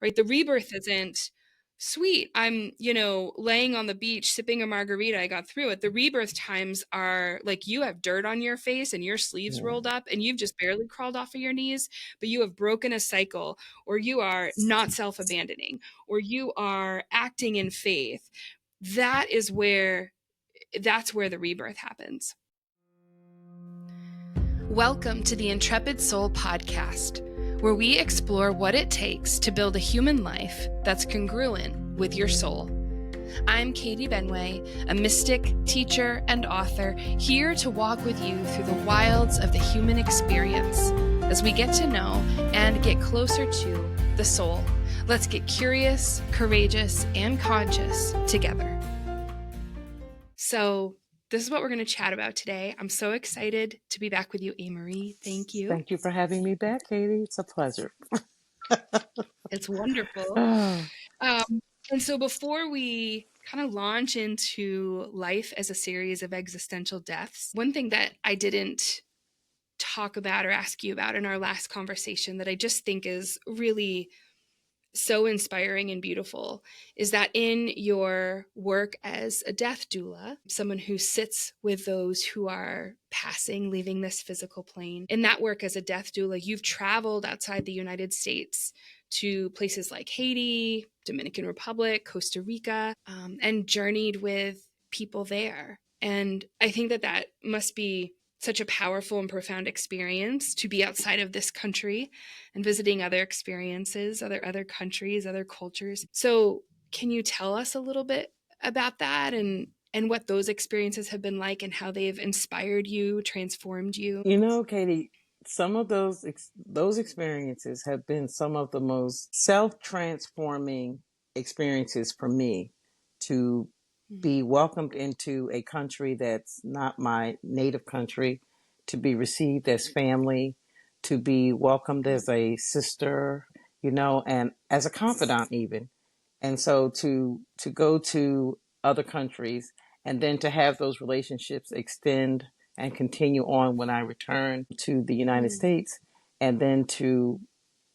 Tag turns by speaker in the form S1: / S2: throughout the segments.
S1: right? The rebirth isn't sweet. I'm, laying on the beach sipping a margarita. I got through it. The rebirth times are like you have dirt on your face and your sleeves
S2: Yeah.
S1: rolled up and you've just barely crawled off of your knees, but you have broken a cycle, or you are not self-abandoning, or you are acting in faith. That's where the rebirth happens. Welcome to the Intrepid Soul podcast, where we explore what it takes to build a human life that's congruent with your soul. I'm Katie Benway, a mystic, teacher, and author, here to walk with you through the wilds of the human experience as we get to know and get closer to the soul. Let's get curious, courageous, and conscious together. So, this is what we're going to chat about today. I'm so excited to be back with you, A-Marie. Thank you.
S2: Thank you for having me back, Katie. It's a pleasure.
S1: It's wonderful.
S2: Oh,
S1: And so before we kind of launch into life as a series of existential deaths, one thing that I didn't talk about or ask you about in our last conversation that I just think is really so inspiring and beautiful is that in your work as a death doula, someone who sits with those who are passing, leaving this physical plane, in that work as a death doula, you've traveled outside the United States to places like Haiti, Dominican Republic, Costa Rica, and journeyed with people there. And I think that must be such a powerful and profound experience to be outside of this country and visiting other experiences, other countries, other cultures. So can you tell us a little bit about that and what those experiences have been like and how they've inspired you, transformed you?
S2: Katie, some of those experiences have been some of the most self-transforming experiences for me, to be welcomed into a country that's not my native country, to be received as family, to be welcomed as a sister, and as a confidant even. And so to go to other countries and then to have those relationships extend and continue on when I return to the United States, and then to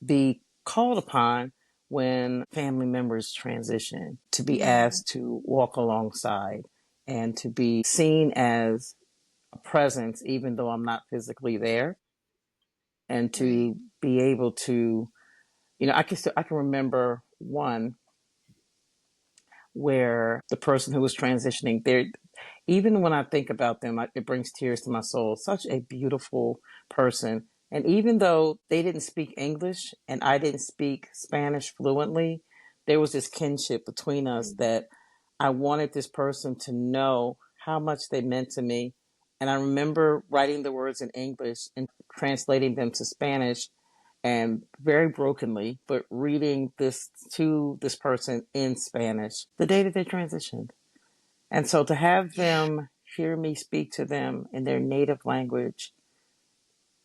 S2: be called upon when family members transition, to be asked to walk alongside and to be seen as a presence, even though I'm not physically there, and to be able to, I can remember one where the person who was transitioning there, even when I think about them, it brings tears to my soul. Such a beautiful person. And even though they didn't speak English and I didn't speak Spanish fluently, there was this kinship between us that I wanted this person to know how much they meant to me. And I remember writing the words in English and translating them to Spanish, and very brokenly, but reading this to this person in Spanish the day that they transitioned. And so to have them hear me speak to them in their native language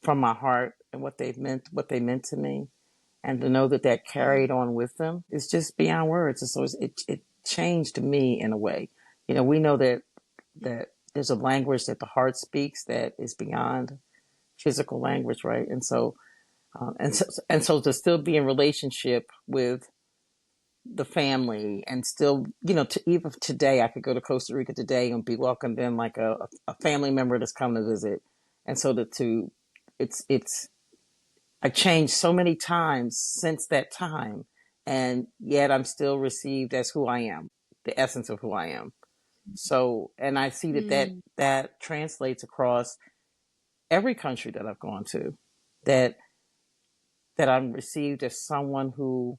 S2: from my heart and what they meant to me, and to know that carried on with them is just beyond words. And so it changed me in a way. We know that there's a language that the heart speaks that is beyond physical language, right? And so to still be in relationship with the family, and still, even today, I could go to Costa Rica today and be welcomed in like a family member that's come to visit. And so I changed so many times since that time, and yet I'm still received as who I am, the essence of who I am. So, and I see that translates across every country that I've gone to, that I'm received as someone who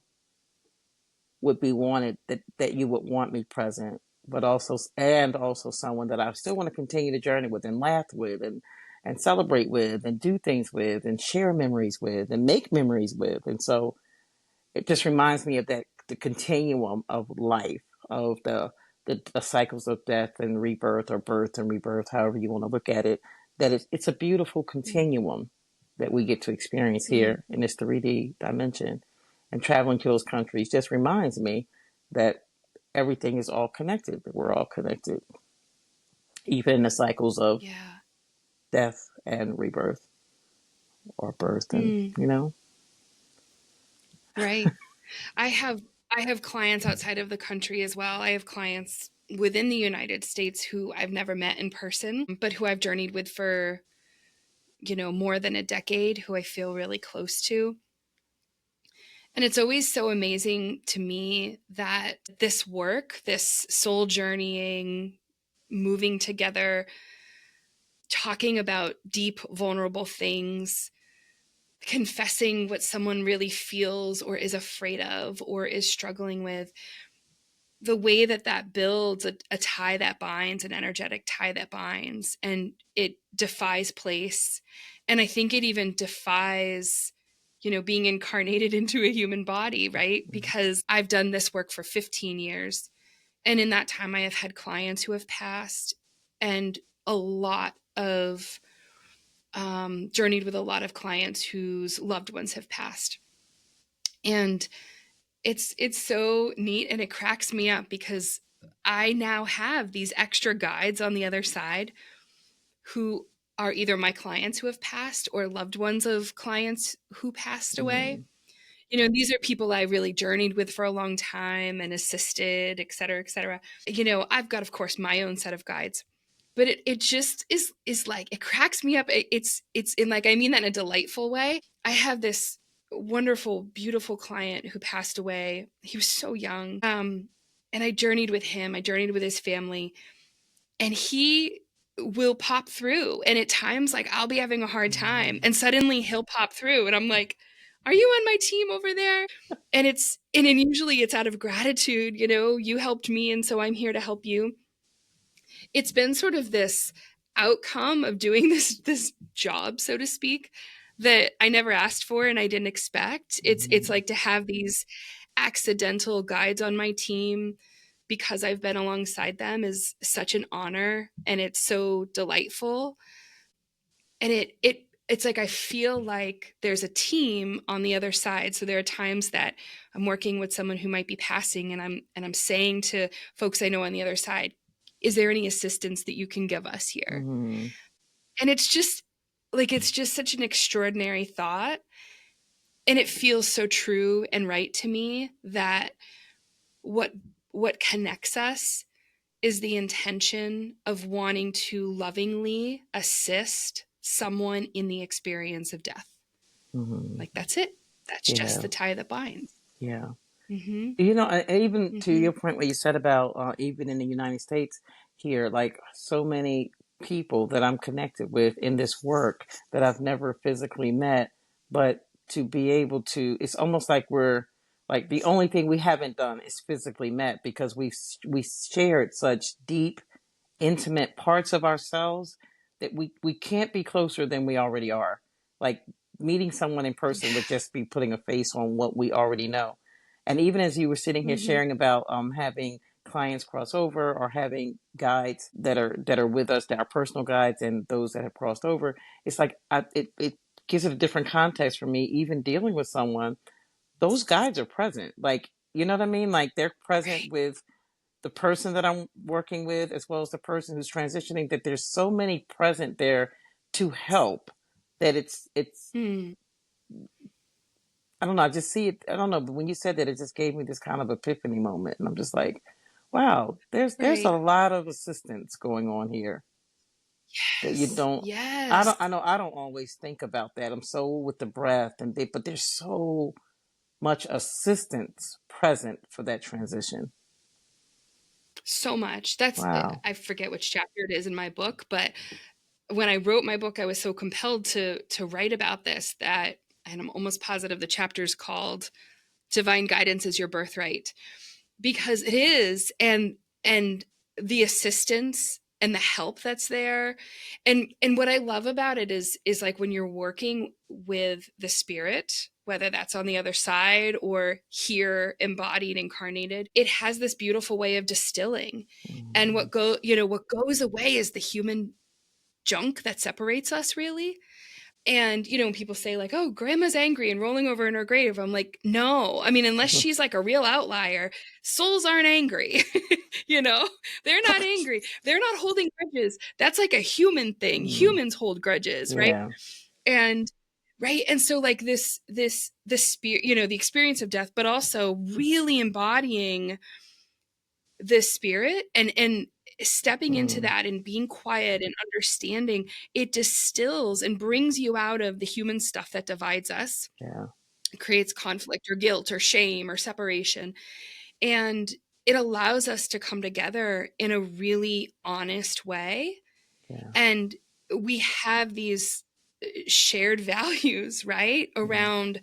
S2: would be wanted, that you would want me present, but also someone that I still want to continue the journey with and laugh with and celebrate with and do things with and share memories with and make memories with. And so it just reminds me of the continuum of life, of the cycles of death and rebirth, or birth and rebirth, however you want to look at it, that it's a beautiful continuum that we get to experience here in this 3D dimension. And traveling to those countries just reminds me that everything is all connected, that we're all connected, even in the cycles of death and rebirth, or birth, and
S1: Right. I have I have clients outside of the country as well. I have clients within the United States who I've never met in person, but who I've journeyed with for, more than a decade, who I feel really close to. And it's always so amazing to me that this work, this soul journeying, moving together, talking about deep, vulnerable things, confessing what someone really feels or is afraid of or is struggling with, the way that that builds a tie that binds, an energetic tie that binds, and it defies place. And I think it even defies, being incarnated into a human body, right? Because I've done this work for 15 years. And in that time, I have had clients who have passed, and a lot of journeyed with a lot of clients whose loved ones have passed. And it's so neat, and it cracks me up because I now have these extra guides on the other side who are either my clients who have passed or loved ones of clients who passed away.
S2: Mm-hmm.
S1: These are people I really journeyed with for a long time and assisted, et cetera, et cetera. I've got, of course, my own set of guides, but it just is like, it cracks me up. It's in, like, I mean that in a delightful way. I have this wonderful, beautiful client who passed away. He was so young. And I journeyed with him. I journeyed with his family, and he will pop through. And at times, like, I'll be having a hard time, and suddenly he'll pop through, and I'm like, "Are you on my team over there?" And then usually it's out of gratitude. You helped me, and so I'm here to help you. It's been sort of this outcome of doing this job, so to speak, that I never asked for and I didn't expect. It's
S2: Mm-hmm.
S1: like to have these accidental guides on my team because I've been alongside them is such an honor, and it's so delightful. And it's like I feel like there's a team on the other side. So there are times that I'm working with someone who might be passing, and I'm saying to folks I know on the other side, is there any assistance that you can give us here?
S2: Mm-hmm.
S1: And it's just such an extraordinary thought, and it feels so true and right to me that what what connects us is the intention of wanting to lovingly assist someone in the experience of death.
S2: Mm-hmm.
S1: Like, that's it. That's just
S2: Yeah.
S1: the tie that binds.
S2: Yeah.
S1: Mhm.
S2: Even to your
S1: Mhm.
S2: point where you said about even in the United States here, like so many people that I'm connected with in this work that I've never physically met, but to be able to, it's almost like we're like the only thing we haven't done is physically met because we shared such deep, intimate parts of ourselves that we can't be closer than we already are. Like meeting someone in person would just be putting a face on what we already know. And even as you were sitting here
S1: Mhm.
S2: sharing about having clients cross over or having guides that are with us, that are personal guides, and those that have crossed over, it's like it gives it a different context for me. Even dealing with someone, those guides are present. Like you know what I mean? Like they're present
S1: Right.
S2: with the person that I'm working with, as well as the person who's transitioning. That there's so many present there to help that it's
S1: Mm.
S2: I don't know. I just see it. I don't know. But when you said that, it just gave me this kind of epiphany moment, and I'm just like, wow, there's a
S1: Right.
S2: lot of assistance going on here that you
S1: Yes.
S2: don't. I
S1: Yes.
S2: don't. I know. I don't always think about that. I'm so with the breath, but there's so much assistance present for that transition.
S1: So much. That's
S2: Wow.
S1: I forget which chapter it is in my book, but when I wrote my book, I was so compelled to write about this that, and I'm almost positive the chapter's called Divine Guidance is Your Birthright, because it is. And the assistance and the help that's there, and what I love about it is like when you're working with the spirit, whether that's on the other side or here embodied, incarnated, it has this beautiful way of distilling. And
S2: Mm-hmm.
S1: what goes away is the human junk that separates us, really. And, when people say, like, oh, grandma's angry and rolling over in her grave, I'm like, no. I mean, unless she's like a real outlier, souls aren't angry. you know, they're not angry. They're not holding grudges. That's like a human thing.
S2: Mm,
S1: Humans hold grudges, right?
S2: yeah.
S1: And right? And so like the spirit, the experience of death, but also really embodying the spirit and stepping into
S2: Mm,
S1: that and being quiet and understanding, it distills and brings you out of the human stuff that divides us.
S2: yeah,
S1: It creates conflict or guilt or shame or separation. And it allows us to come together in a really honest way.
S2: yeah,
S1: And we have these shared values, right?
S2: yeah,
S1: Around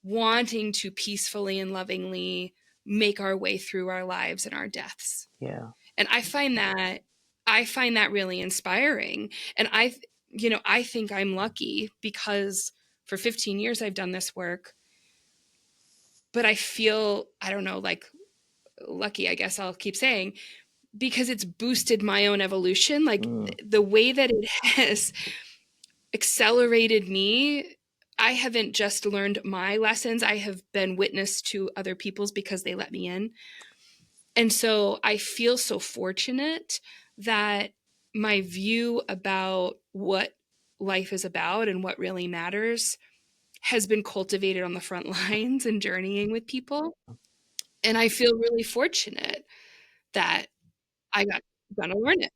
S1: wanting to peacefully and lovingly make our way through our lives and our deaths.
S2: yeah.
S1: And I find that really inspiring. And I think I'm lucky because for 15 years I've done this work, but I feel, I don't know, like lucky, I guess I'll keep saying, because it's boosted my own evolution. Like
S2: Mm,
S1: the way that it has accelerated me, I haven't just learned my lessons, I have been witness to other people's because they let me in. And so I feel so fortunate that my view about what life is about and what really matters has been cultivated on the front lines and journeying with people. And I feel really fortunate that I got to learn it.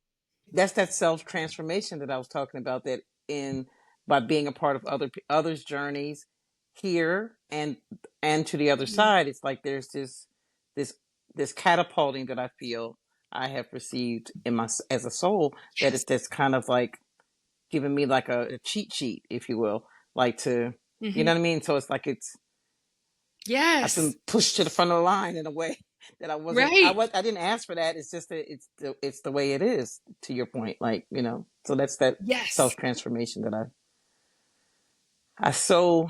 S2: that's that self transformation that I was talking about. That in by being a part of others' journeys here and to the other
S1: Mhm.
S2: side, it's like there's this this catapulting that I feel I have received in my as a soul. That
S1: Yes.
S2: it's that's kind of like giving me like a cheat sheet, if you will, like to you know
S1: Hmm.
S2: what I mean. So it's like I've been
S1: Yes.
S2: pushed to the front of the line in a way that
S1: Right.
S2: I didn't ask for that. It's just that it's the way it is, to your point. Like, so that's that
S1: Yes.
S2: self transformation that I so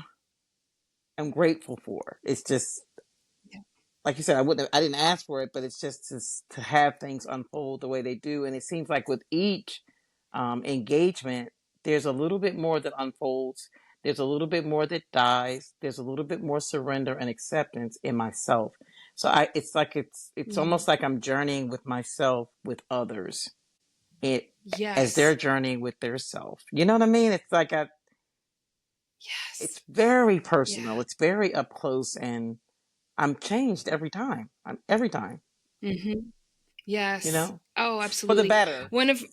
S2: am grateful for. It's just
S1: Yeah.
S2: like you said, I didn't ask for it, but it's just to have things unfold the way they do. And it seems like with each engagement, there's a little bit more that unfolds. There's a little bit more that dies. There's a little bit more surrender and acceptance in myself. So it's like it's
S1: Mm.
S2: almost like I'm journeying with myself with others. It as they're
S1: Yes.
S2: journeying with their self. You know what I mean? It's like it's
S1: Yes.
S2: very
S1: Yeah.
S2: personal. It's very up close, and I'm changed every time. Every time.
S1: Hmm.
S2: You
S1: Yes.
S2: know,
S1: Oh,
S2: for the
S1: absolutely.
S2: better.
S1: One of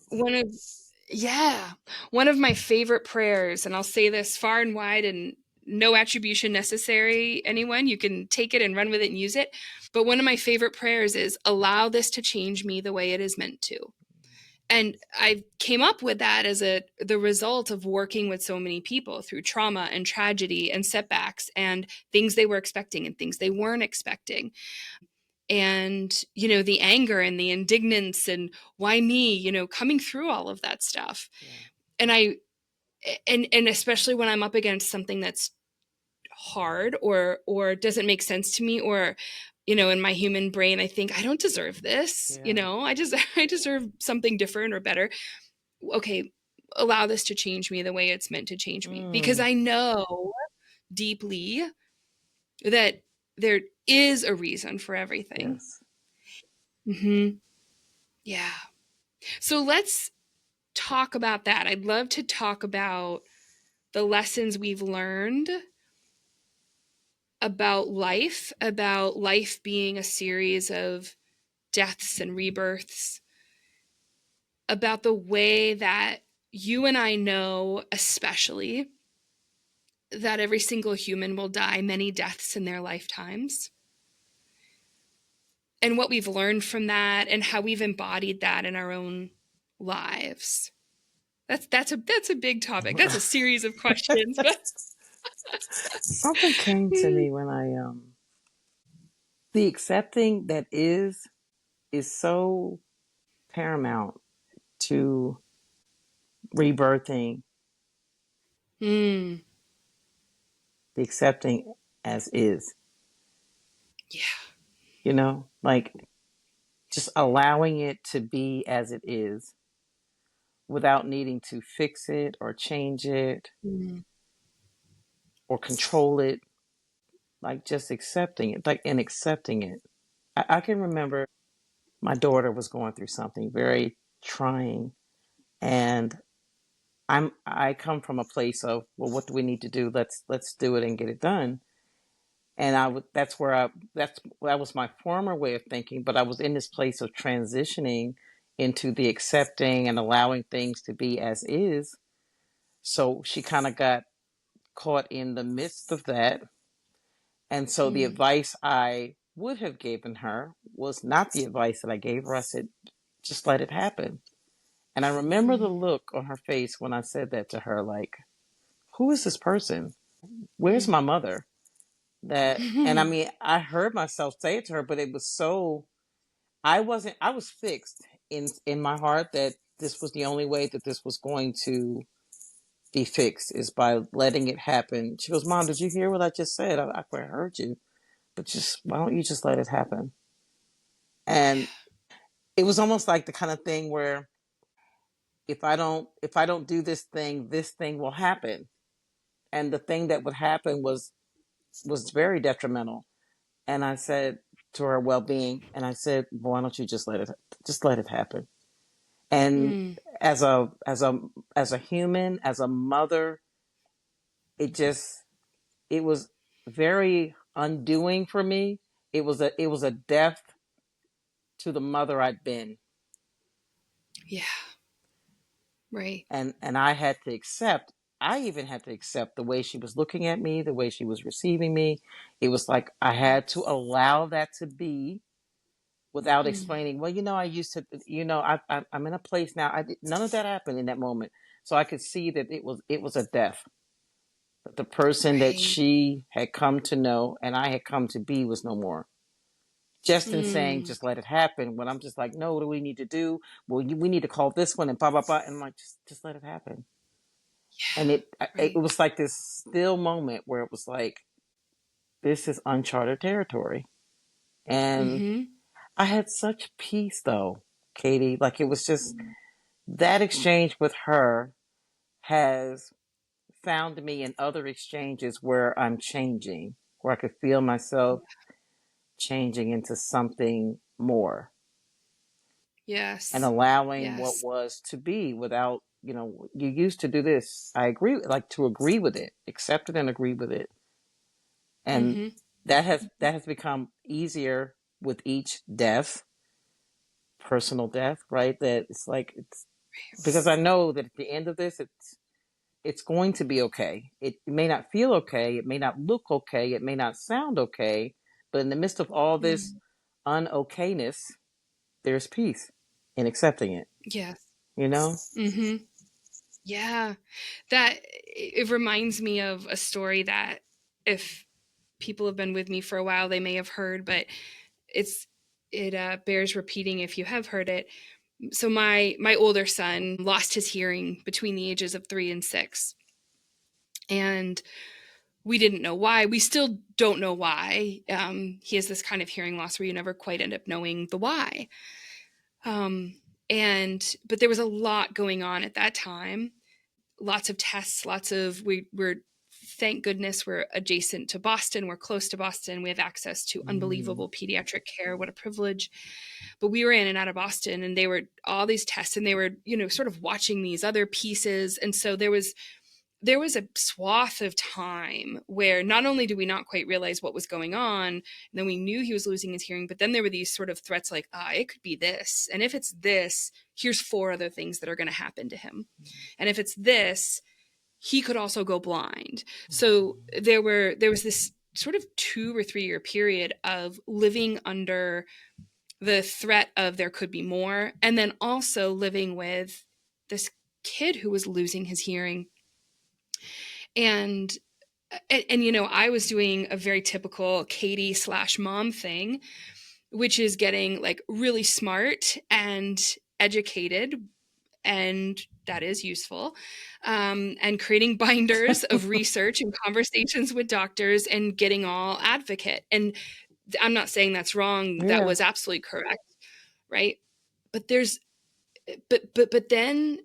S1: yeah, one of my favorite prayers, and I'll say this far and wide and no attribution necessary, anyone, you can take it and run with it and use it. But one of my favorite prayers is allow this to change me the way it is meant to. And I came up with that as the result of working with so many people through trauma and tragedy and setbacks and things they were expecting and things they weren't expecting. And the anger and the indignance and why me, coming through all of that stuff.
S2: Yeah.
S1: And i and and especially when I'm up against something that's hard or doesn't make sense to me, or in my human brain I think I don't deserve this,
S2: Yeah.
S1: I deserve something different or better. Okay, allow this to change me the way it's meant to change me, because
S2: Mm,
S1: I know deeply that there is a reason for everything.
S2: yes.
S1: Hmm. Yeah. So let's talk about that. I'd love to talk about the lessons we've learned about life being a series of deaths and rebirths, about the way that you and I know, especially, that every single human will die many deaths in their lifetimes, and what we've learned from that and how we've embodied that in our own lives. That's a big topic. That's a series of questions, but
S2: Something came to me when I the accepting that is so paramount to rebirthing,
S1: mm,
S2: the accepting as is,
S1: yeah.
S2: like just allowing it to be as it is without needing to fix it or change it
S1: Mm,
S2: or control it, like just accepting it, like and accepting it. I can remember my daughter was going through something very trying, and I come from a place of, well, what do we need to do? Let's do it and get it done. And I would that was my former way of thinking, but I was in this place of transitioning into the accepting and allowing things to be as is. So she kind of got caught in the midst of that. And so the
S1: Mm,
S2: advice I would have given her was not the advice that I gave her. I said, just let it happen. And I remember the
S1: mm,
S2: look on her face when I said that to her, like, who is this person? Where's
S1: mm.
S2: my mother? That, and I mean, I heard myself say it to her, but it was so, I was fixed in my heart that this was the only way that this was going to be fixed is by letting it happen. She goes, Mom, did you hear what I just said? I heard you, but just, why don't you just let it happen? And it was almost like the kind of thing where if I don't do this thing will happen. And the thing that would happen was very detrimental. And I said to her well-being, and I said, why don't you just let it happen? And
S1: Mm,
S2: as a human, as a mother, it just it was very undoing for me. It was a death to the mother I'd been.
S1: yeah, right.
S2: And I even had to accept the way she was looking at me, the way she was receiving me. It was like I had to
S1: Yes.
S2: allow that to be without
S1: Mm,
S2: explaining, well, I used to, I'm in a place now. None of that happened in that moment. So I could see that it was a death. But the person that
S1: right.
S2: she had come to know and I had come to be was no more. Just in saying,
S1: Mm,
S2: just let it happen. When I'm just like, no, what do we need to do? Well, we need to call this one and blah, blah, blah. And I'm like, just let it happen. And it
S1: right.
S2: was like this still moment where it was like, this is uncharted territory. And
S1: Mm-hmm.
S2: I had such peace though, Katie. Like it was just that exchange with her has found me in other exchanges where I'm changing, where I could feel myself changing into something more and
S1: Yes.
S2: allowing what
S1: Yes.
S2: was to be without, you used to do this. I agree, like to agree with it, accept it and agree with it. And
S1: Mm-hmm.
S2: that has become easier with each death, personal death, right? That it's like it's because I know that at the end of this it's going to be okay. It may not feel okay, it may not look okay, it may not sound okay, but in the midst of all this
S1: Mm,
S2: unokayness, there's peace in accepting it,
S1: yes.
S2: you know?
S1: Mm-hmm. Yeah. That it reminds me of a story that if people have been with me for a while, they may have heard, but it's it bears repeating if you have heard it. So my older son lost his hearing between the ages of 3 and 6, and we didn't know why. We still don't know why. He has this kind of hearing loss where you never quite end up knowing the why. Um, and but there was a lot going on at that time. Lots of tests. We're thank goodness we're adjacent to Boston. We're close to Boston. We have access to
S2: Mm.
S1: unbelievable pediatric care. What a privilege. But we were in and out of Boston, and they were all these tests, and they were, sort of watching these other pieces. And so there was a swath of time where not only did we not quite realize what was going on, and then we knew he was losing his hearing, but then there were these sort of threats like, it could be this. And if it's this, here's 4 other things that are going to happen to him. And if it's this, he could also go blind. So there was this sort of 2 or 3 year period of living under the threat of there could be more, and then also living with this kid who was losing his hearing. And I was doing a very typical Katie slash mom thing, which is getting like really smart and educated, and that is useful, and creating binders of research and conversations with doctors and getting all advocate. And I'm not saying that's wrong. That
S2: Yeah.
S1: was absolutely correct, right? But but then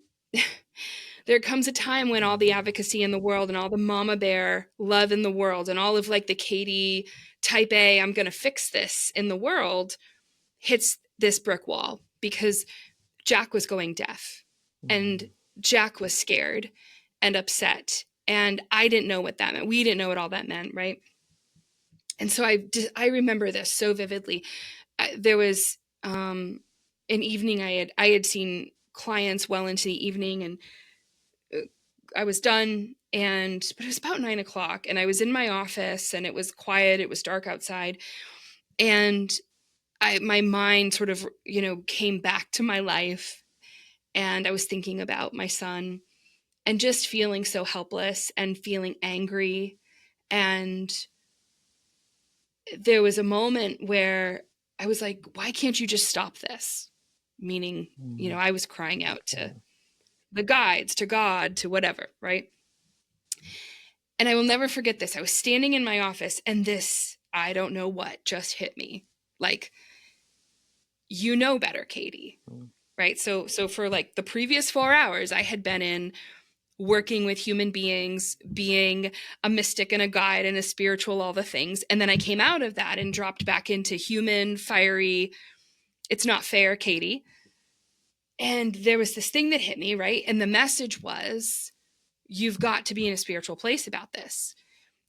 S1: there comes a time when all the advocacy in the world and all the mama bear love in the world and all of like the Katie type A, I'm going to fix this in the world, hits this brick wall because Jack was going deaf. And
S2: Mm.
S1: Jack was scared and upset, and I didn't know what that meant. We didn't know what all that meant, right? And so I remember this so vividly. There was an evening I had seen clients well into the evening, and I was done, but it was about 9 o'clock, and I was in my office, and it was quiet. It was dark outside, and my mind sort of, came back to my life, and I was thinking about my son, and just feeling so helpless and feeling angry. And there was a moment where I was like, why can't you just stop this? Meaning,
S2: Mm.
S1: I was crying out
S2: Yeah.
S1: to the guides, to God, to whatever, right? And I will never forget this. I was standing in my office, and this, I don't know what, just hit me. Like, you know better, Katie,
S2: Mm.
S1: right? So for like the previous 4 hours, I had been in working with human beings, being a mystic and a guide and a spiritual, all the things. And then I came out of that and dropped back into human, fiery, it's not fair, Katie. And there was this thing that hit me, right? And the message was, you've got to be in a spiritual place about this.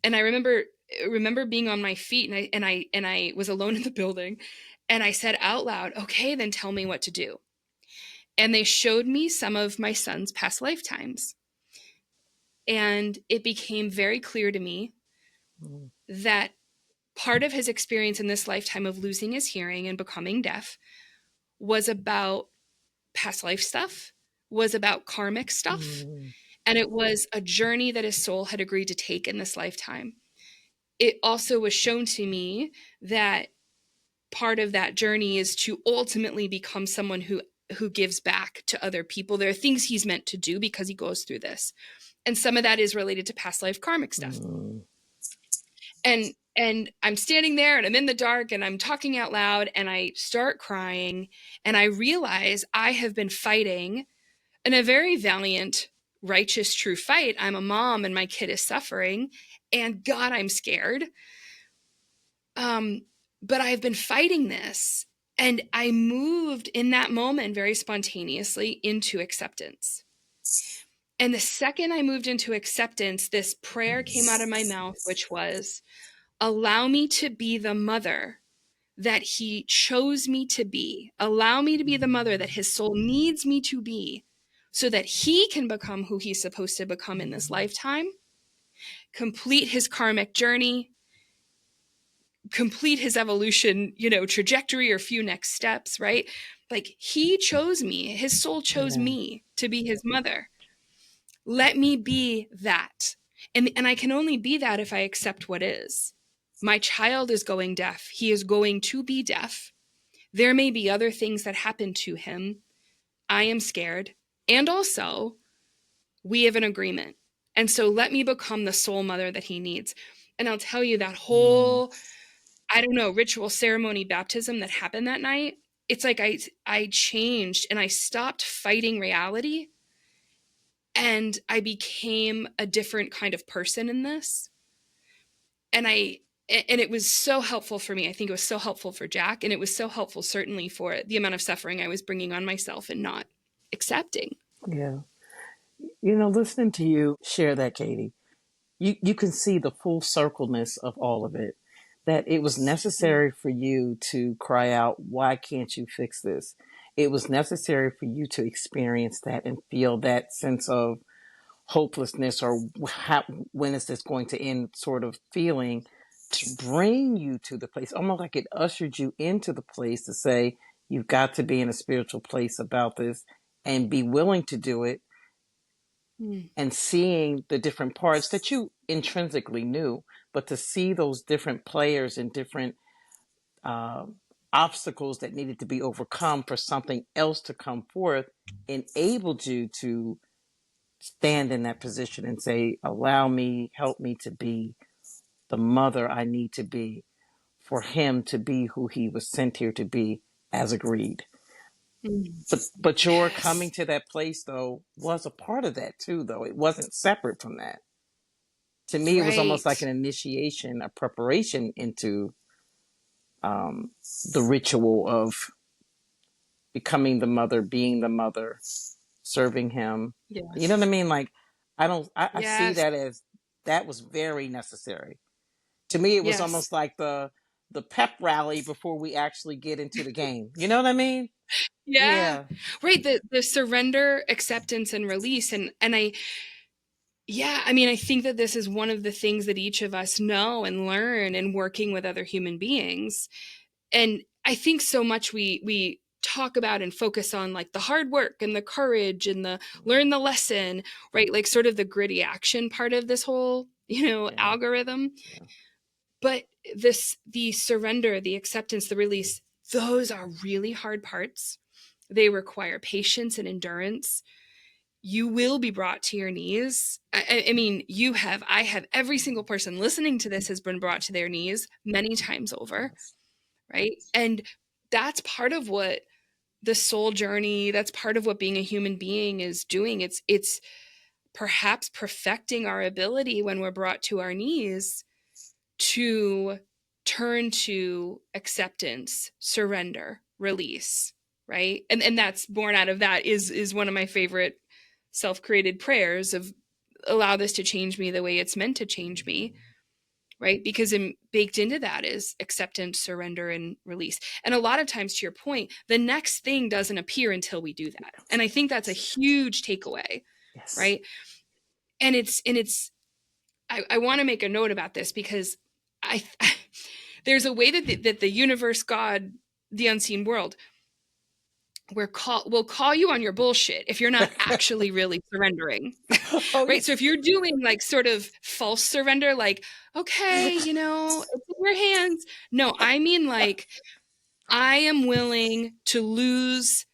S1: And I remember being on my feet, and I was alone in the building, and I said out loud, okay, then tell me what to do. And they showed me some of my son's past lifetimes. And it became very clear to me
S2: Mm.
S1: that part of his experience in this lifetime of losing his hearing and becoming deaf was about past life stuff, was about karmic stuff,
S2: Mm.
S1: and it was a journey that his soul had agreed to take in this lifetime. It also was shown to me that part of that journey is to ultimately become someone who gives back to other people. There are things he's meant to do because he goes through this. And some of that is related to past life karmic stuff.
S2: Mm.
S1: And I'm standing there, and I'm in the dark, and I'm talking out loud, and I start crying, and I realize I have been fighting in a very valiant, righteous, true fight. I'm a mom, and my kid is suffering, and God, I'm scared. Um, but I've been fighting this, and I moved in that moment very spontaneously into acceptance. And the second I moved into acceptance, this prayer came out of my mouth, which was, allow me to be the mother that he chose me to be. Allow me to be the mother that his soul needs me to be, so that he can become who he's supposed to become in this lifetime, complete his karmic journey, complete his evolution, trajectory or few next steps, right? Like, he chose me. His soul chose
S2: Yeah.
S1: me to be his mother. Let me be that. And I can only be that if I accept what is. My child is going deaf. He is going to be deaf. There may be other things that happen to him. I am scared. And also, we have an agreement. And so let me become the soul mother that he needs. And I'll tell you, that
S2: Mm.
S1: whole, I don't know, ritual ceremony baptism that happened that night, it's like I changed, and I stopped fighting reality, and I became a different kind of person in this. And it was so helpful for me. I think it was so helpful for Jack, and it was so helpful certainly for the amount of suffering I was bringing on myself and not accepting.
S2: Yeah. Listening to you share that, Katie, you can see the full circleness of all of it. That it was
S1: Mm.
S2: necessary for you to cry out, why can't you fix this? It was necessary for you to experience that and feel that sense of hopelessness, or when is this going to end sort of feeling, to bring you to the place, almost like it ushered you into the place to say, you've got to be in a spiritual place about this and be willing to do it,
S1: Mm.
S2: and seeing the different parts that you intrinsically knew, but to see those different players and different uh, obstacles that needed to be overcome for something else to come forth enabled you to stand in that position and say, allow me, help me to be the mother I need to be for him to be who he was sent here to be, as agreed.
S1: Mm.
S2: But your coming
S1: Yes.
S2: to that place, though, was a part of that too, though. It wasn't separate from that. To me, it was almost like an
S1: Right.
S2: initiation, a preparation into um, the ritual of becoming the mother, being the mother, serving him. You know what I
S1: Yes.
S2: mean? Like, I see
S1: Yes.
S2: that as that was very necessary. To me, it was
S1: Yes.
S2: almost like the pep rally before we actually get into the game. You know what I mean?
S1: Yeah.
S2: Yeah.
S1: Right, the surrender, acceptance, and release, and I yeah, I mean, I think that this is one of the things that each of us know and learn in working with other human beings. And I think so much we talk about and focus on like the hard work and the courage and the learn the lesson, right? Like sort of the gritty action part of this whole,
S2: Yeah.
S1: algorithm.
S2: Yeah.
S1: But the surrender, the acceptance, the release, those are really hard parts. They require patience and endurance. You will be brought to your knees. I mean, I have, every single person listening to this has been brought to their knees many times over,
S2: Yes.
S1: right? And that's part of what the soul journey, that's part of what being a human being is doing. It's perhaps perfecting our ability when we're brought to our knees to turn to acceptance, surrender, release, right? And that's born out of that is one of my favorite self-created prayers of allow this to change me the way it's meant to change me, right? Because baked into that is acceptance, surrender, and release. And a lot of times, to your point, the next thing doesn't appear until we do that. And I think that's a huge takeaway,
S2: Yes.
S1: right? And it's I want to make a note about this because I there's a way that the universe, God, the unseen world, will call you on your bullshit if you're not actually really surrendering,
S2: Oh
S1: right? So
S2: yes.
S1: if you're doing like sort of false surrender, like, okay, it's in your hands. No, I mean like, I am willing to lose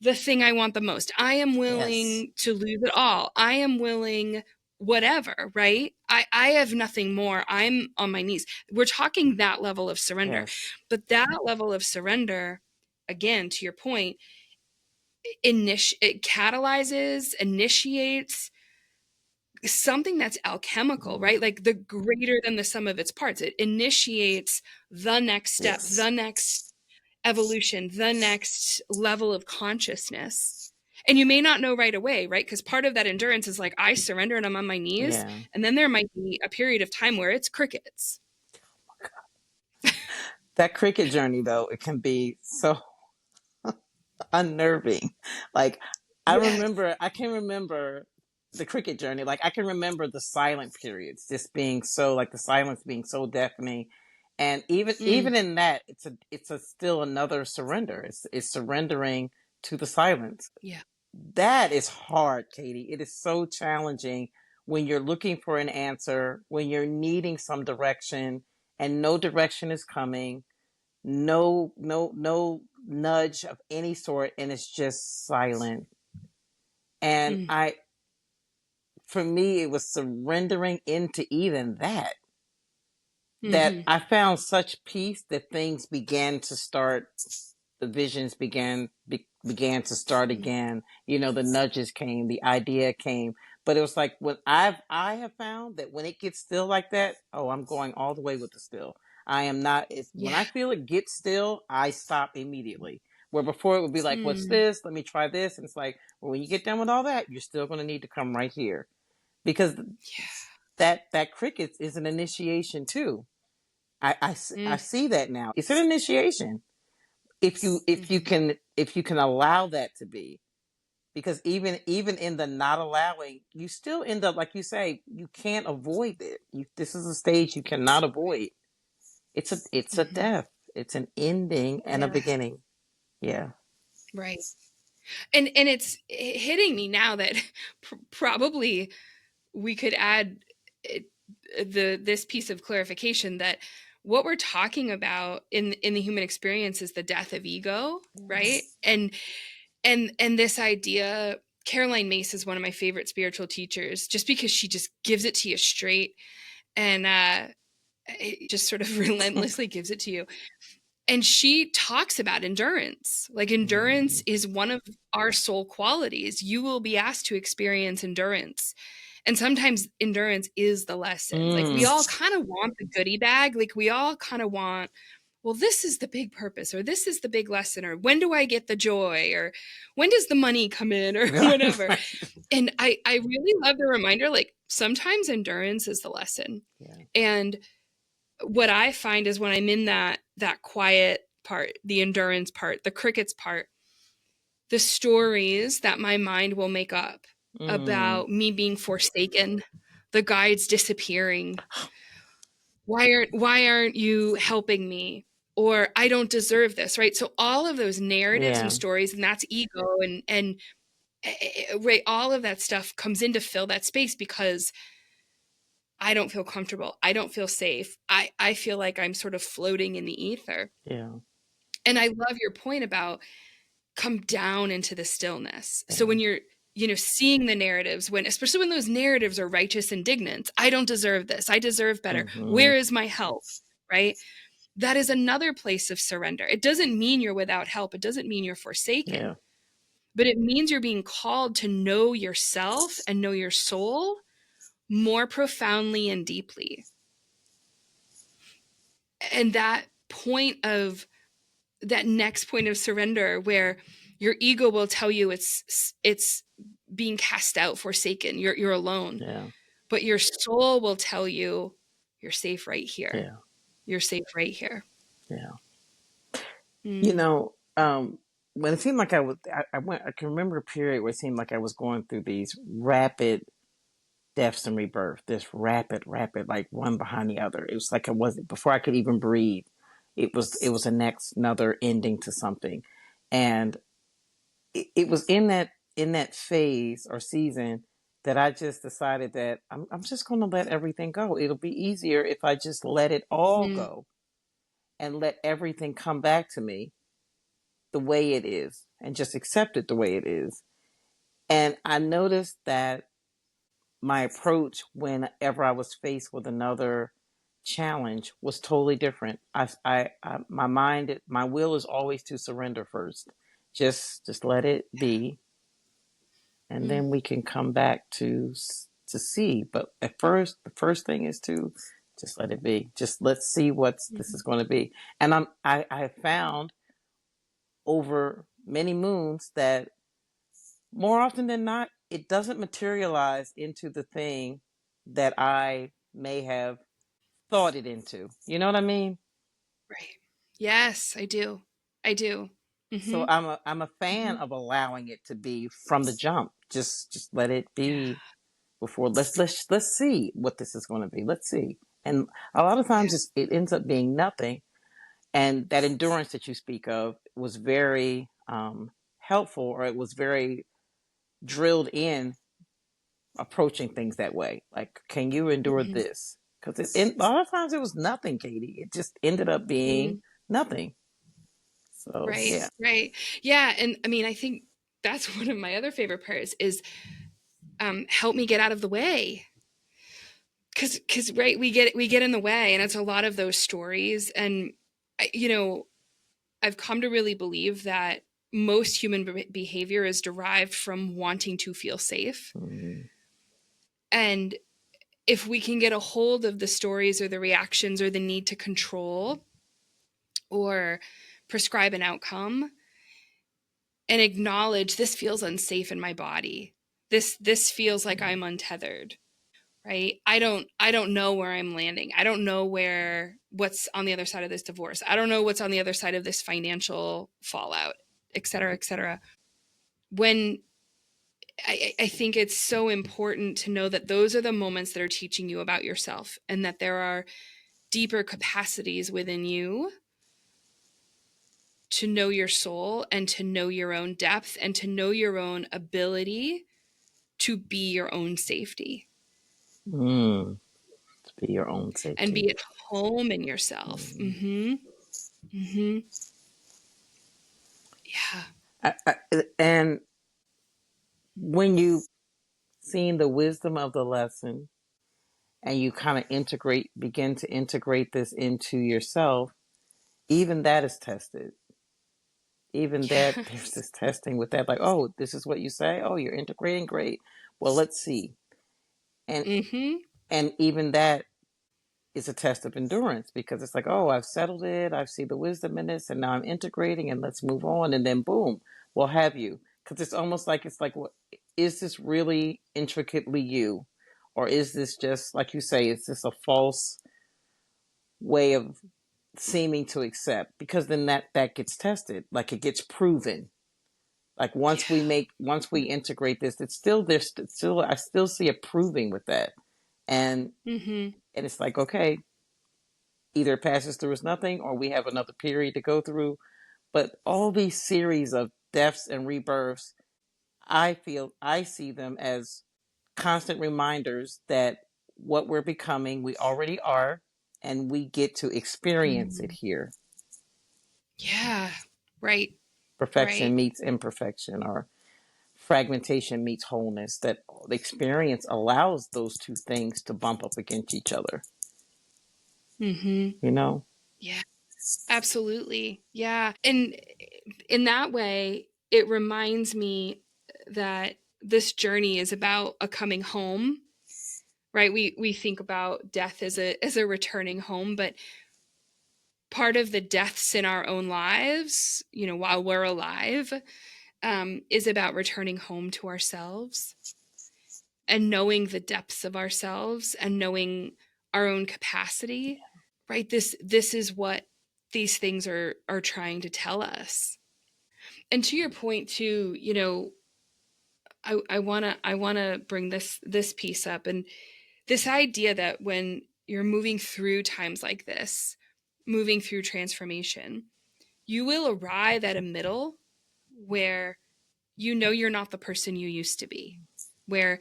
S1: the thing I want the most. I am
S2: Yes.
S1: willing to lose it all. I am willing whatever, right? I have nothing more. I'm on my knees. We're talking that level of surrender.
S2: Yes.
S1: But that level of surrender, again, to your point, it catalyzes, initiates something that's alchemical,
S2: Mm.
S1: right? Like the greater than the sum of its parts. It initiates the next step,
S2: Yes.
S1: the next evolution, the next level of consciousness. And you may not know right away, right? Because part of that endurance is like, I surrender and I'm on my knees.
S2: Yeah.
S1: And then there might be a period of time where it's crickets.
S2: That cricket journey though, it can be so unnerving. Like
S1: Yes.
S2: I can remember the cricket journey. Like I can remember the silent periods just being so like the silence being so deafening. And
S1: Mm,
S2: even in that, it's a still another surrender. It's surrendering to the silence.
S1: yeah.
S2: That is hard, Katie. It is so challenging when you're looking for an answer, when you're needing some direction and no direction is coming, no nudge of any sort, and it's just silent. And
S1: Mm,
S2: for me, it was surrendering into even that, that
S1: hmm.
S2: I found such peace that things began to start, the visions began to start
S1: Mm,
S2: again. You know, the nudges came, the idea came. But it was like when I have found that when it gets still like that, oh, I'm going all the way with the still. I am not, when
S1: yeah.
S2: I feel it get still, I stop immediately. Where before it would be like, what's
S1: Mm,
S2: this? Let me try this. And it's like, well, when you get done with all that, you're still going to need to come right here because
S1: yeah.
S2: that cricket is an initiation too. I
S1: Mm,
S2: see that now. It's an initiation
S1: hmm.
S2: if you can allow that to be, because even in the not allowing, you still end up like you say, you can't avoid it. This is a stage you cannot avoid. It's a
S1: Hmm.
S2: death. It's an ending and a
S1: Yes.
S2: beginning. Yeah.
S1: Right. And it's hitting me now that probably we could add it, this piece of clarification that what we're talking about in the human experience is the death of ego, right?
S2: Yes.
S1: And this idea, Caroline Mace is one of my favorite spiritual teachers just because she just gives it to you straight, and it just sort of relentlessly gives it to you. And she talks about endurance. Like endurance
S2: Mm.
S1: is one of our soul qualities. You will be asked to experience endurance. And sometimes endurance is the lesson. Like we
S2: Mm.
S1: all kind of want the goodie bag. Like we all kind of want well, this is the big purpose, or this is the big lesson, or when do I get the joy, or when does the money come in, or whatever.
S2: Right.
S1: And I really love the reminder, like sometimes endurance is the lesson.
S2: Yeah.
S1: And what I find is when I'm in that quiet part, the endurance part, the crickets part, the stories that my mind will make up
S2: Mm.
S1: about me being forsaken, the guides disappearing, why aren't you helping me? Or I don't deserve this, right? So all of those narratives and
S2: Yeah.
S1: stories, and that's ego and right, all of that stuff comes in to fill that space because I don't feel comfortable. I don't feel safe. I feel like I'm sort of floating in the ether.
S2: Yeah.
S1: And I love your point about come down into the stillness. So
S2: Yeah.
S1: when you're, seeing the narratives, when especially when those narratives are righteous indignant, I don't deserve this. I deserve better.
S2: Mm-hmm.
S1: Where is my help? Right? That is another place of surrender. It doesn't mean you're without help. It doesn't mean you're
S2: Yeah.
S1: forsaken, but it means you're being called to know yourself and know your soul more profoundly and deeply. And that next point of surrender where your ego will tell you it's being cast out, forsaken, you're alone,
S2: Yeah.
S1: but your soul will tell you you're safe right here.
S2: Yeah.
S1: You're safe right here.
S2: Yeah. You
S1: Mm.
S2: know, when it seemed like I can remember a period where it seemed like I was going through these rapid deaths and rebirth, this rapid, like one behind the other. It was like it wasn't before I could even breathe. It was another ending to something, and it was in that phase or season that I just decided that I'm just going to let everything go. It'll be easier if I just let it all
S1: Mm.
S2: go and let everything come back to me the way it is and just accept it the way it is. And I noticed that my approach whenever I was faced with another challenge was totally different. My mind, my will is always to surrender first. Just let it be, and
S1: Mm.
S2: then we can come back to see. But at first, the first thing is to just let it be. Just let's see what this is
S1: Mhm.
S2: going to be. And I found over many moons that more often than not, it doesn't materialize into the thing that I may have thought it into. You know what I mean?
S1: Right. Yes, I do. I do.
S2: So
S1: Mhm.
S2: I'm a fan
S1: Mhm.
S2: of allowing it to be from the jump. Just let it
S1: Yeah.
S2: be before let's see what this is going to be. Let's see. And a lot of
S1: Yeah.
S2: times it ends up being nothing. And that endurance that you speak of was very helpful, or it was very drilled in approaching things that way. Like, can you endure
S1: Mhm.
S2: this? Because a lot of times it was nothing, Katie. It just ended up being
S1: Mm.
S2: nothing. So
S1: Right.
S2: yeah.
S1: Right. Yeah, and I mean, I think that's one of my other favorite parts is help me get out of the way. Cuz right, we get in the way, and it's a lot of those stories. And you know, I've come to really believe that most human behavior is derived from wanting to feel safe.
S2: Mm,
S1: And if we can get a hold of the stories or the reactions or the need to control or prescribe an outcome and acknowledge this feels unsafe in my body. This feels like I'm untethered, right? I don't know where I'm landing. I don't know what's on the other side of this divorce. I don't know what's on the other side of this financial fallout, et cetera, et cetera. When I think it's so important to know that those are the moments that are teaching you about yourself, and that there are deeper capacities within you to know your soul and to know your own depth and to know your own ability to be your own safety
S2: mm, to be your own
S1: and
S2: safety.
S1: be at home in yourself.
S2: Mm.
S1: Mhm. Mhm. Yeah.
S2: And when you seen the wisdom of the lesson and you kind of begin to integrate this into yourself, even that is tested. Even that there's
S1: Yes.
S2: this testing with that, like, oh, this is what you say. Oh, you're integrating, great. Well, let's see. And
S1: Mhm.
S2: and even that is a test of endurance, because it's like, oh, I've settled it, I see the wisdom in this, and now I'm integrating, and let's move on, and then boom, we'll have you. Because it's like, what is this really intricately you, or is this just like you say? Is this a false way of seeming to accept? Because then that gets tested, like it gets proven. Like once we integrate this, it's still still I still see a proving with that, and
S1: Mm-hmm.
S2: it's like, okay, either it passes through as nothing, or we have another period to go through. But all these series of deaths and rebirths, I see them as constant reminders that what we're becoming, we already are, and we get to experience it
S1: Mm-hmm.
S2: here.
S1: Yeah. Right.
S2: Perfection
S1: Right.
S2: meets imperfection, or fragmentation meets wholeness. That the experience allows those two things to bump up against each other,
S1: Mm-hmm.
S2: you know?
S1: Yeah. Absolutely. Yeah. And in that way, it reminds me that this journey is about a coming home, right? We think about death as a returning home, but part of the deaths in our own lives, you know, while we're alive, is about returning home to ourselves and knowing the depths of ourselves and knowing our own capacity, right? This is what these things are trying to tell us. And to your point too, you know, I wanna bring this piece up, and this idea that when you're moving through times like this, moving through transformation, you will arrive at a middle where you know you're not the person you used to be, where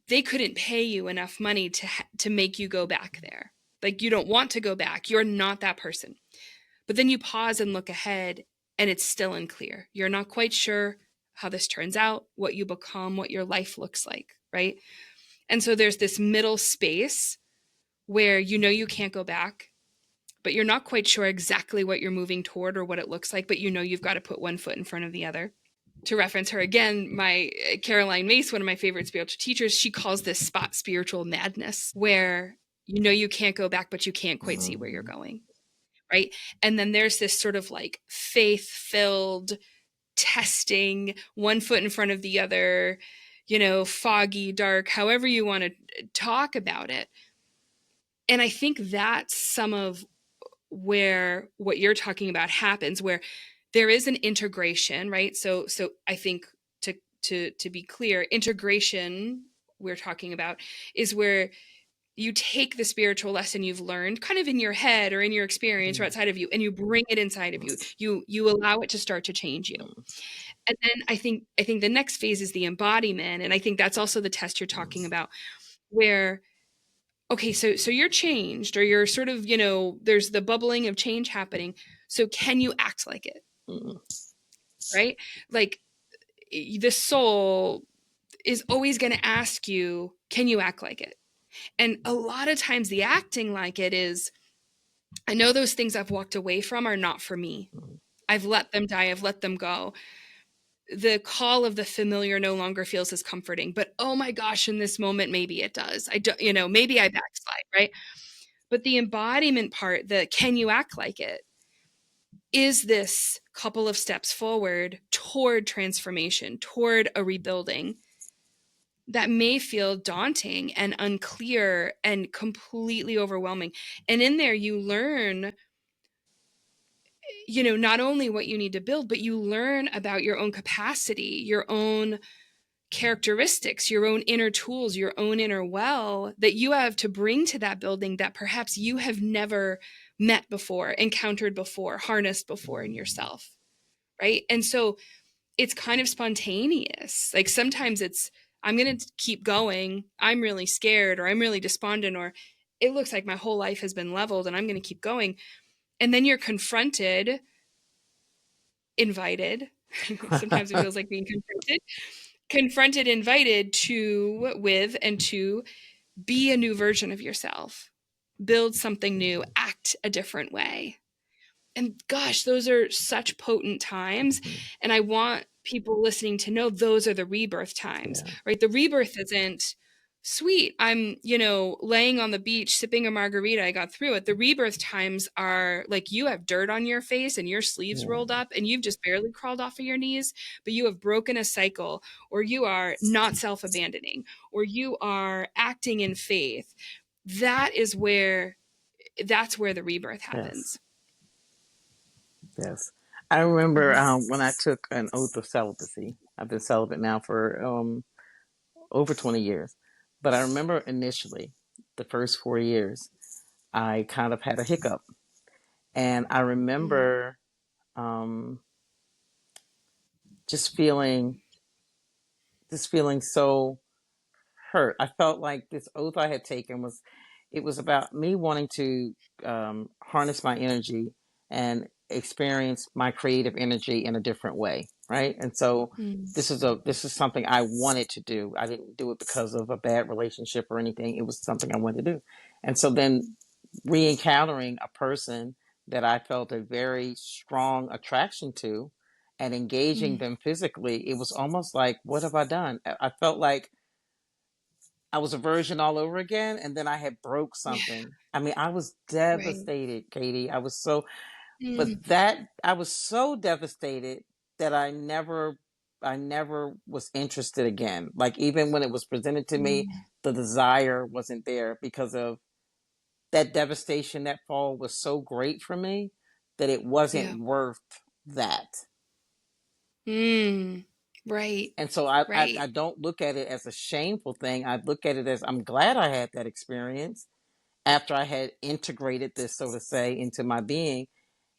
S1: they couldn't pay you enough money to make you go back there. Like you don't want to go back. You're not that person. But then you pause and look ahead and it's still unclear. You're not quite sure how this turns out, what you become, what your life looks like, right? And so there's this middle space where you know you can't go back, but you're not quite sure exactly what you're moving toward or what it looks like, but you know you've got to put one foot in front of the other. To reference her again, my Caroline Mace, one of my favorite spiritual teachers, she calls this spot spiritual madness, where you know you can't go back, but you can't quite see where you're
S2: Mm-hmm.
S1: going, right? And then there's this sort of like faith filled testing, one foot in front of the other, you know, foggy, dark, however you want to talk about it. And I think that's some of where what you're talking about happens, where there is an integration, right? So I think to be clear, integration we're talking about is where you take the spiritual lesson you've learned kind of in your head or in your experience or outside of you, and you bring it inside of you. You allow it to start to change you. And then I think the next phase is the embodiment, and I think that's also the test you're talking about, where okay, so you're changed, or you're sort of, you know, there's the bubbling of change happening. So can you act like it,
S2: Mm-hmm.
S1: right? Like the soul is always going to ask you, can you act like it? And a lot of times the acting like it is, I know those things I've walked away from are not for me. I've let them die, I've let them go. The call of the familiar no longer feels as comforting, but oh my gosh, in this moment, maybe it does. I don't, you know, maybe I backslide, right? But the embodiment part, the can you act like it, is this couple of steps forward toward transformation, toward a rebuilding that may feel daunting and unclear and completely overwhelming. And in there, you learn, you know, not only what you need to build, but you learn about your own capacity, your own characteristics, your own inner tools, your own inner well that you have to bring to that building that perhaps you have never met before, encountered before, harnessed before in yourself, right? And so it's kind of spontaneous. Like sometimes it's, I'm going to keep going. I'm really scared, or I'm really despondent, or it looks like my whole life has been leveled and I'm going to keep going. And then you're confronted, invited. Sometimes it feels like being confronted, invited to, with, and to be a new version of yourself, build something new, act a different way. And gosh, those are such potent times. And I want people listening to know those are the rebirth times,
S2: Yeah.
S1: right? The rebirth isn't sweet, I'm, laying on the beach sipping a margarita, I got through it. The rebirth times are like you have dirt on your face and your sleeves
S2: Yeah.
S1: rolled up and you've just barely crawled off of your knees, but you have broken a cycle, or you are not self-abandoning, or you are acting in faith. That is where that's where the rebirth
S2: Yes.
S1: happens.
S2: Yes. I remember
S1: Mhm.
S2: when I took an oath of celibacy. I've been celibate now for over 20 years. But I remember initially, the first 4 years, I kind of had a hiccup. And I
S1: Mm.
S2: remember um, just feeling so hurt. I felt like this oath I had taken was, it was about me wanting to harness my energy and experience my creative energy in a different way, right? And so
S1: Mm.
S2: this is something I wanted to do. I didn't do it because of a bad relationship or anything. It was something I wanted to do. And so then re-encountering a person that I felt a very strong attraction to and engaging
S1: Mm.
S2: them physically, it was almost like, what have I done? I felt like I was a virgin all over again, and then I had broke
S1: Yeah.
S2: something. I mean, I was
S1: Right.
S2: devastated, Katie.
S1: Mm.
S2: But that I was so devastated that I never was interested again. Like, even when it was presented to me,
S1: Mm.
S2: the desire wasn't there because of that devastation. That fall was so great for me that it
S1: Yeah.
S2: wasn't worth that.
S1: Mm. Right.
S2: And so
S1: Right.
S2: I don't look at it as a shameful thing. I look at it as, I'm glad I had that experience after I had integrated this, so to say, into my being.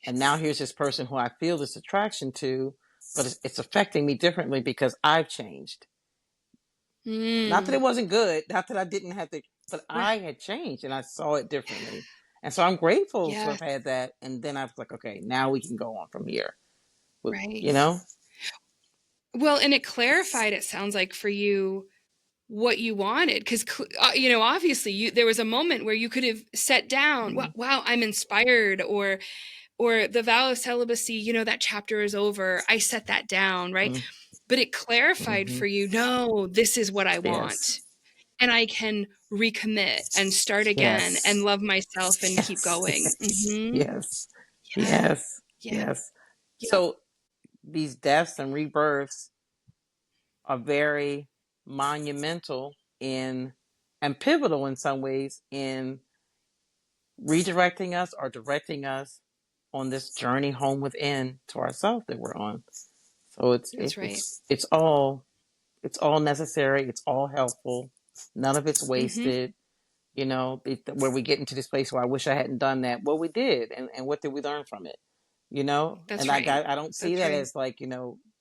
S2: And now here's this person who I feel this attraction to, but it's affecting me differently because I've changed. Not that
S1: Mm.
S2: it wasn't good, not that I didn't have to, but
S1: Right.
S2: I had changed and I saw it differently. And so I'm grateful to
S1: Yes.
S2: have had that. And then I was like, okay, now we can go on from here. With,
S1: Right.
S2: you know?
S1: Well, and it clarified, it sounds like, for you what you wanted, because obviously there was a moment where you could have set down,
S2: Mm-hmm.
S1: wow, I'm inspired, or the vow of celibacy, that chapter is over, I set that down, right? But it clarified
S2: Mm-hmm.
S1: for you, no, this is what I
S2: Yes.
S1: want, and I can recommit and start again and
S2: Yes.
S1: love myself and keep going.
S2: Yes. Yes.
S1: Yeah,
S2: Yes.
S1: yeah,
S2: Yes.
S1: yeah.
S2: So these deaths and rebirths are very monumental in and pivotal in some ways in redirecting us or directing us on this journey home within to ourselves that we're on. So
S1: That's right.
S2: it's all necessary. It's all helpful. None of it's
S1: Hmm.
S2: wasted. Where we get into this place where I wish I hadn't done that. Well, we did, and what did we learn from it? And
S1: That's
S2: I
S1: right.
S2: I don't see
S1: That's
S2: that
S1: right.
S2: as like,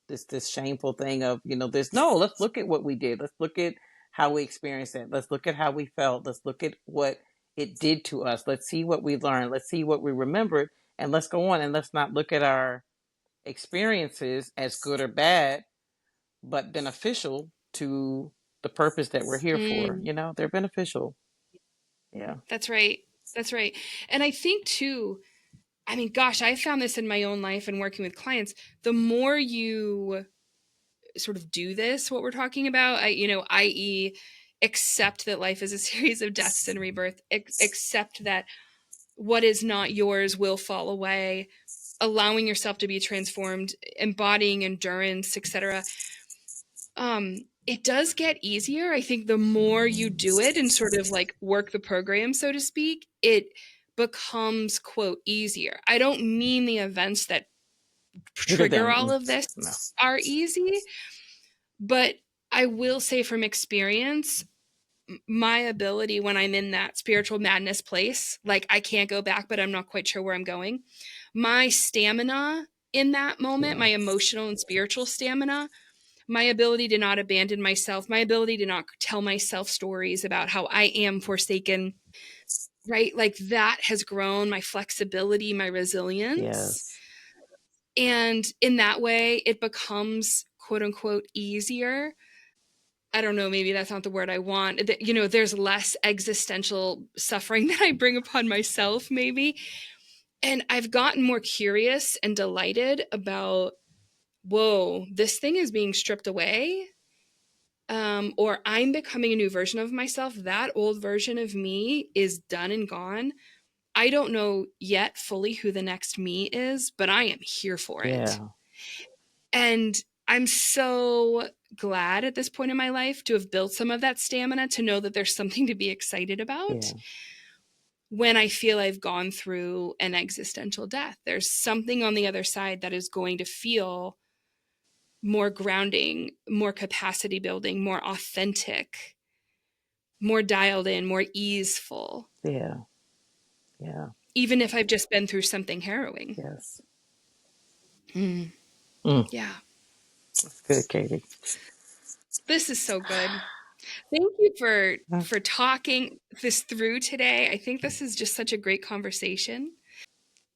S2: this shameful thing of, there's no, let's look at what we did. Let's look at how we experienced it. Let's look at how we felt. Let's look at what it did to us. Let's see what we learned. Let's see what we remembered, and let's go on, and let's not look at our experiences as good or bad, but beneficial to the purpose that we're here for.
S1: Mm,
S2: They're beneficial. Yeah.
S1: that's right. That's right. And I think too, I mean, gosh, I found this in my own life and working with clients. The more you sort of do this, what we're talking about, i.e., accept that life is a series of deaths and rebirth, accept that what is not yours will fall away, allowing yourself to be transformed, embodying endurance, etc. It does get easier. I think the more you do it and sort of like work the program, so to speak, it becomes, quote, easier. I don't mean the events that
S2: Bigger
S1: trigger
S2: than
S1: all of this
S2: no.
S1: are easy, but I will say from experience, my ability when I'm in that spiritual madness place, like I can't go back, but I'm not quite sure where I'm going. My stamina in that moment,
S2: Yeah.
S1: my emotional and spiritual stamina, my ability to not abandon myself, my ability to not tell myself stories about how I am forsaken, right? Like that has grown, my flexibility, my resilience.
S2: Yes.
S1: And in that way, it becomes quote unquote easier. I don't know, maybe that's not the word I want. There's less existential suffering that I bring upon myself, maybe. And I've gotten more curious and delighted about, whoa, this thing is being stripped away. or I'm becoming a new version of myself, that old version of me is done and gone. I don't know yet fully who the next me is, but I am here for it.
S2: Yeah.
S1: And I'm so glad at this point in my life to have built some of that stamina to know that there's something to be excited about
S2: Yeah.
S1: when I feel I've gone through an existential death. There's something on the other side that is going to feel more grounding, more capacity building, more authentic, more dialed in, more easeful,
S2: Yeah. Yeah.
S1: even if I've just been through something harrowing.
S2: Yes.
S1: Mm.
S2: Mm.
S1: Yeah.
S2: That's good, Katie.
S1: This is so good. Thank you for
S2: Uh,
S1: talking this through today. I think this is just such a great conversation.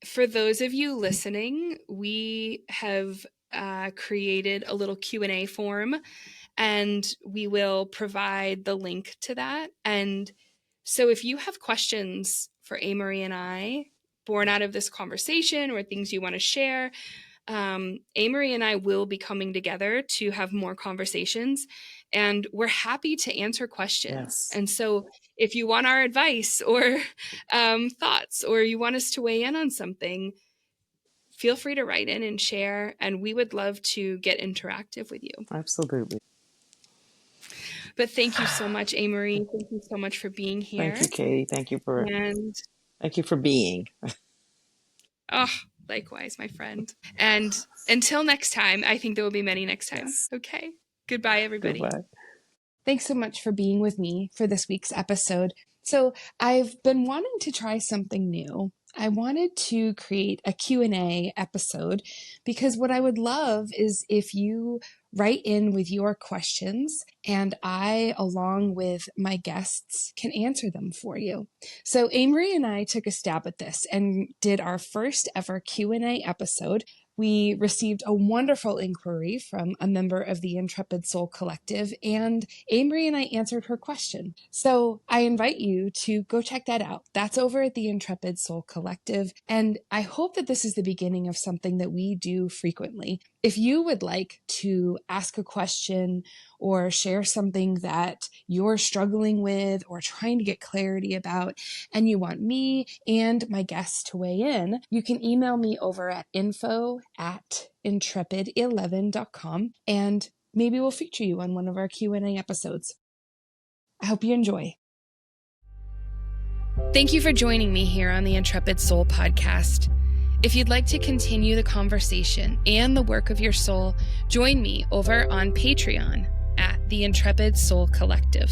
S1: For those of you listening, we have created a little Q&A form, and we will provide the link to that. And so if you have questions for Amory and I, born out of this conversation, or things you want to share, Amory and I will be coming together to have more conversations, and we're happy to answer questions.
S2: yes.
S1: And so if you want our advice or thoughts, or you want us to weigh in on something, feel free to write in and share, and we would love to get interactive with you.
S2: Absolutely.
S1: But thank you so much, Amory. Thank you so much for being here.
S2: Thank you, Katie.
S1: And
S2: Thank you for being.
S1: oh, likewise, my friend. And until next time, I think there will be many next time.
S2: Yes.
S1: Okay. Goodbye, everybody.
S2: Goodbye.
S3: Thanks so much for being with me for this week's episode. So I've been wanting to try something new. I wanted to create a Q&A episode because what I would love is if you write in with your questions and I, along with my guests, can answer them for you. So Amory and I took a stab at this and did our first ever Q&A episode. We received a wonderful inquiry from a member of the Intrepid Soul Collective, and Amory and I answered her question. So I invite you to go check that out. That's over at the Intrepid Soul Collective, and I hope that this is the beginning of something that we do frequently. If you would like to ask a question or share something that you're struggling with or trying to get clarity about, and you want me and my guests to weigh in, you can email me over at info@intrepid11.com, and maybe we'll feature you on one of our Q&A episodes. I hope you enjoy.
S1: Thank you for joining me here on the Intrepid Soul podcast. If you'd like to continue the conversation and the work of your soul, join me over on Patreon at the Intrepid Soul Collective.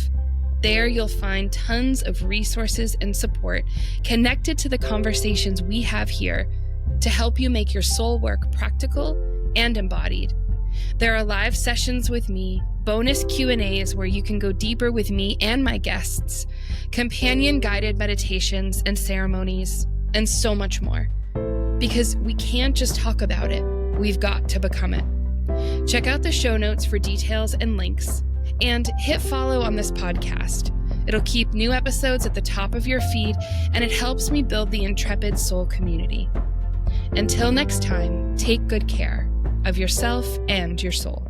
S1: There you'll find tons of resources and support connected to the conversations we have here to help you make your soul work practical and embodied. There are live sessions with me, bonus Q&As where you can go deeper with me and my guests, companion guided meditations and ceremonies, and so much more. Because we can't just talk about it, we've got to become it. Check out the show notes for details and links, and hit follow on this podcast. It'll keep new episodes at the top of your feed, and it helps me build the Intrepid Soul community. Until next time, take good care of yourself and your soul.